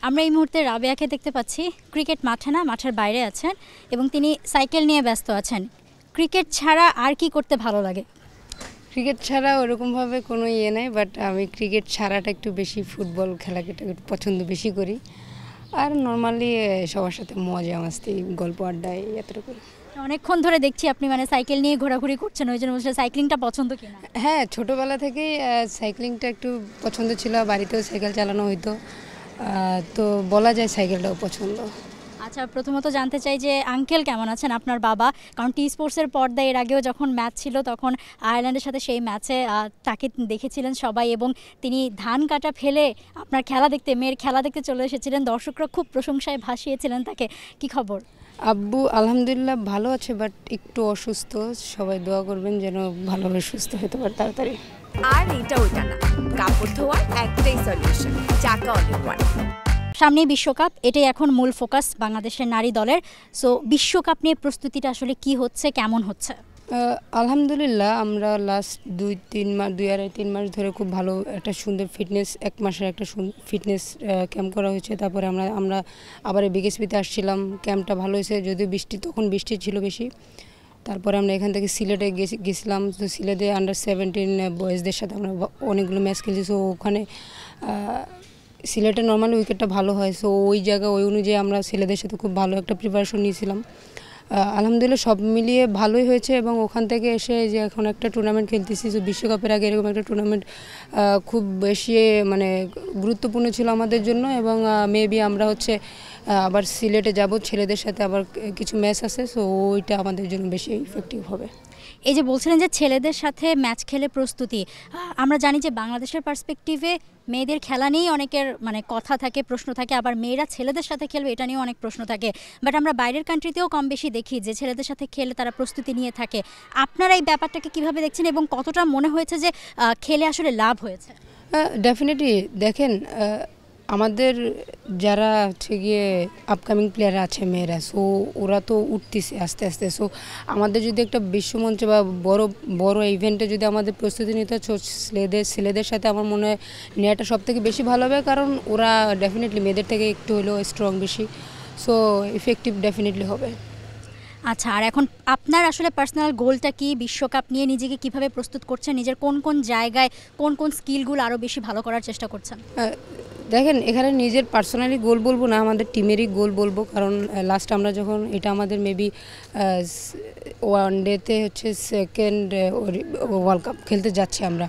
আমরা এই মুহূর্তে রাবেয়াকে দেখতে পাচ্ছি ক্রিকেট মাঠে না, মাঠের বাইরে আছেন এবং তিনি সাইকেল নিয়ে ব্যস্ত আছেন। ক্রিকেট ছাড়া আর কি করতে ভালো লাগে? ক্রিকেট ছাড়া ওরকমভাবে কোনো ইয়ে নেই, বাট আমি ক্রিকেট ছাড়াটা একটু বেশি ফুটবল খেলাকে একটু পছন্দ বেশি করি। আর নর্মালি সবার সাথে মজা মাস্তি গল্প আড্ডায় এতটুকু। অনেকক্ষণ ধরে দেখছি আপনি মানে সাইকেল নিয়ে ঘোরাঘুরি করছেন, ওই জন্য বলছি সাইক্লিংটা পছন্দ কিনা। হ্যাঁ, ছোটোবেলা থেকেই সাইক্লিংটা একটু পছন্দ ছিল, বাড়িতেও সাইকেল চালানো হইতো, তো বলা যায় সাইকেলটাও পছন্দ। আচ্ছা, প্রথমত জানতে চাই যে আঙ্কেল কেমন আছেন, আপনার বাবা? কারণ টি স্পোর্টসের পর্দায় এর আগেও যখন ম্যাচ ছিল তখন আয়ারল্যান্ডের সাথে সেই ম্যাচে তাকে দেখেছিলেন সবাই এবং তিনি ধান কাটা ফেলে আপনার খেলা দেখতে, মেয়ের খেলা দেখতে চলে এসেছিলেন। দর্শকরা খুব প্রশংসায় ভাসিয়েছিলেন তাকে। কি খবর? আব্বু আলহামদুলিল্লাহ ভালো আছে, বাট একটু অসুস্থ। সবাই দোয়া করবেন যেন ভালোভাবে সুস্থ হতে পারে তাড়াতাড়ি। আর এটা ওইটা না, কাপড় ধোয়ার একটাই সলিউশন, চাকা অল ইন ওয়ান। সামনে বিশ্বকাপ, এটাই এখন মূল ফোকাস বাংলাদেশের নারী দলের। সো বিশ্বকাপ নিয়ে প্রস্তুতিটা আসলে কি হচ্ছে, কেমন হচ্ছে? আলহামদুলিল্লাহ আমরা লাস্ট 2-3 মাস ধরে খুব ভালো একটা সুন্দর ফিটনেস, 1 মাসের একটা ফিটনেস ক্যাম্প করা হয়েছে। তারপরে আমরা আবার বিকেএসপিতে আসছিলাম, ক্যাম্পটা ভালো হয়েছে, যদিও তখন বৃষ্টি ছিল বেশি। তারপরে আমরা এখান থেকে সিলেটে গেছিলাম, তো সিলেটে আন্ডার-17 বয়েজদের সাথে আমরা অনেকগুলো ম্যাচ খেলছি। সো ওখানে সিলেটে নর্মালি উইকেটটা ভালো হয়, সো ওই ওই অনুযায়ী আমরা ছেলেদের সাথে খুব ভালো একটা প্রিপারেশন নিয়েছিলাম। আলহামদুলিল্লাহ সব মিলিয়ে ভালোই হয়েছে এবং ওখান থেকে এসে যে এখন একটা টুর্নামেন্ট খেলতেছি, যে বিশ্বকাপের আগে এরকম একটা টুর্নামেন্ট খুব বেশি মানে গুরুত্বপূর্ণ ছিল আমাদের জন্য। এবং মেবি আমরা আবার সিলেটে যাব ছেলেদের সাথে, আবার কিছু ম্যাচ আছে, সো ওইটা আমাদের জন্য বেশি ইফেক্টিভ হবে। এই যে বলছিলেন যে ছেলেদের সাথে ম্যাচ খেলে প্রস্তুতি, আমরা জানি যে বাংলাদেশের পার্সপেক্টিভে মেয়েদের খেলা নিয়েই অনেকের মানে কথা থাকে, প্রশ্ন থাকে, আবার মেয়েরা ছেলেদের সাথে খেলবে এটা নিয়েও অনেক প্রশ্ন থাকে। বাট আমরা বাইরের কান্ট্রিতেও কম বেশি দেখি যে ছেলেদের সাথে খেলে তারা প্রস্তুতি নিয়ে থাকে। আপনারা এই ব্যাপারটাকে কিভাবে দেখছেন এবং কতটা মনে হয়েছে যে খেলে আসলে লাভ হয়েছে? ডেফিনেটলি দেখেন, আমাদের যারা গিয়ে আপকামিং প্লেয়ার আছে মেয়েরা, সো ওরা তো উঠতেছে আস্তে আস্তে। সো আমাদের যদি একটা বিশ্বমঞ্চে বা বড় বড় ইভেন্টে যদি আমাদের প্রস্তুতি নিতে ছেলেদের সাথে আমার মনে হয় নেওয়াটা সবথেকে বেশি ভালো হবে, কারণ ওরা ডেফিনেটলি মেয়েদের থেকে একটু হলেও স্ট্রং বেশি, সো ইফেক্টিভ ডেফিনেটলি হবে। আচ্ছা, আর এখন আপনার আসলে পার্সোনাল গোলটা কি? বিশ্বকাপ নিয়ে নিজেকে কিভাবে প্রস্তুত করছেন? নিজের কোন কোন জায়গায় কোন কোন স্কিলগুলো আরও বেশি ভালো করার চেষ্টা করছেন? দেখেন, এখানে নিজের পার্সোনালি গোল বলবো না, আমাদের টিমেরই গোল বলবো, কারণ লাস্ট আমরা যখন এটা আমাদের মেবি ওয়ান ডেতে সেকেন্ড ওয়ার্ল্ড কাপ খেলতে যাচ্ছি আমরা।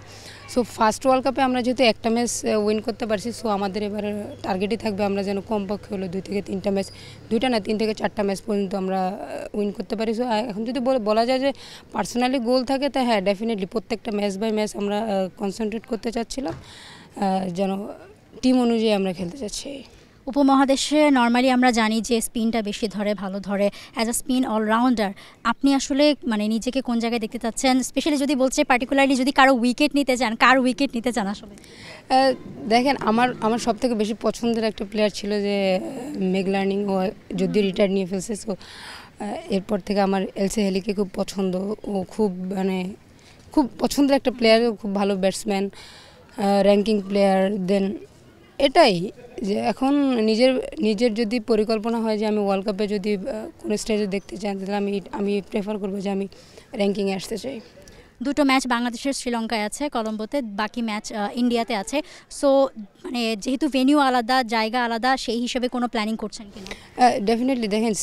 সো ফার্স্ট ওয়ার্ল্ড কাপে আমরা যেহেতু একটা ম্যাচ উইন করতে পারছি, সো আমাদের এবারে টার্গেটই থাকবে আমরা যেন কমপক্ষে হলো 2 থেকে 3টা ম্যাচ, 2টা না 3 থেকে 4টা ম্যাচ পর্যন্ত আমরা উইন করতে পারি। সো এখন যদি বলা যায় যে পার্সোনালি গোল থাকে, তা হ্যাঁ ডেফিনেটলি প্রত্যেকটা ম্যাচ বাই ম্যাচ আমরা কনসেন্ট্রেট করতে চাচ্ছিলাম, যেন টিম অনুযায়ী আমরা খেলতে চাচ্ছি। উপমহাদেশে নর্মালি আমরা জানি যে স্পিনটা বেশি ধরে, ভালো ধরে। অ্যাজ আ স্পিন অলরাউন্ডার আপনি আসলে মানে নিজেকে কোন জায়গায় দেখতে চাচ্ছেন? স্পেশালি যদি বলছে পার্টিকুলারলি যদি কারো উইকেট নিতে চান, কার উইকেট নিতে চান আসলে? দেখেন, আমার সবথেকে বেশি পছন্দের একটা প্লেয়ার ছিল যে মেগ লার্নিং, ও যদিও রিটায়ার নিয়ে ফেলছে। সো এরপর থেকে আমার এলসি হেলিকে খুব পছন্দ, ও খুব খুব পছন্দের একটা প্লেয়ার, খুব ভালো ব্যাটসম্যান, র্যাঙ্কিং প্লেয়ার। দেন এটাই যে এখন নিজের যদি পরিকল্পনা হয় যে আমি ওয়ার্ল্ড কাপে যদি কোনো স্টেজে দেখতে চাই, তাহলে আমি প্রেফার করবো যে আমি র্যাঙ্কিংয়ে আসতে চাই। 2টো ম্যাচ বাংলাদেশের শ্রীলঙ্কায় আছে, কলম্বোতে, বাকি ম্যাচ ইন্ডিয়াতে আছে। সো মানে যেহেতু ভেনিউ আলাদা, জায়গা আলাদা, সেই হিসেবে কোনো প্ল্যানিং করছেন কিনা? ডেফিনেটলি দেখেন,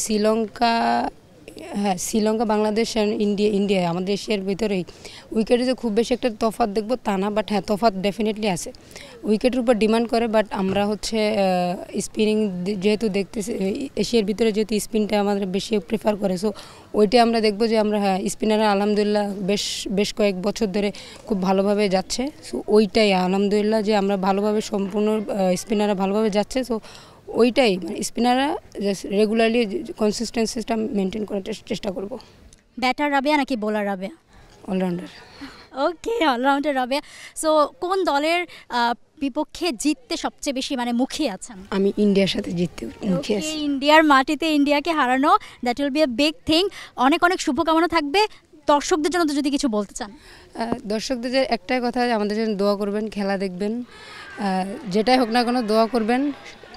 শ্রীলঙ্কা বাংলাদেশ আর ইন্ডিয়া আমাদের এশিয়ার ভিতরেই উইকেটে যে খুব বেশি একটা তফাৎ দেখবো তা না, বাট হ্যাঁ তফাৎ ডেফিনেটলি আছে, উইকেটের উপর ডিমান্ড করে। বাট আমরা স্পিনিং যেহেতু দেখতেছি, এশিয়ার ভিতরে যেহেতু স্পিনটা আমাদের বেশি প্রেফার করে, সো ওইটাই আমরা দেখবো যে আমরা স্পিনাররা আলহামদুলিল্লাহ বেশ কয়েক বছর ধরে খুব ভালোভাবে যাচ্ছে। সো ওইটাই আলহামদুলিল্লাহ যে আমরা ভালোভাবে সম্পূর্ণ স্পিনাররা ভালোভাবে যাচ্ছে। সো ওইটাই মানে স্পিনাররা রেগুলারলি কনসিস্টেন্সিটা মেনটেন করার চেষ্টা করব। ব্যাটার রাবেয়া নাকি বোলার রাবেয়া? অলরাউন্ডার। ওকে, অলরাউন্ডার রাবেয়া। সো কোন দলের বিপক্ষে জিততে সবচেয়ে বেশি মানে মুখী আছেন? আমি ইন্ডিয়ার সাথে জিততে মুখী আছি। ইন্ডিয়ার মাটিতে ইন্ডিয়াকে হারানো, that will be a big thing. অনেক অনেক শুভকামনা থাকবে। দর্শকদের জন্য যদি কিছু বলতে চান? দর্শকদের একটাই কথা, আমাদের জন্য দোয়া করবেন, খেলা দেখবেন, যেটাই হোক না কেন দোয়া করবেন,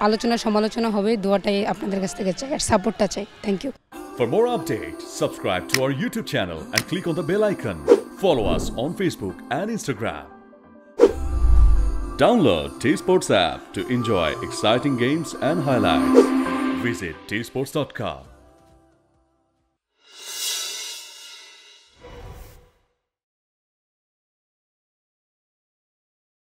আলোচনা সমালোচনা হবে, দোয়াটাই আপনাদের কাছ থেকে চাই আর সাপোর্টটা চাই। Thank you. For more updates, subscribe to our YouTube channel and click on the bell icon. Follow us on Facebook and Instagram. Download T-Sports app to enjoy exciting games and highlights. Visit tsports.com.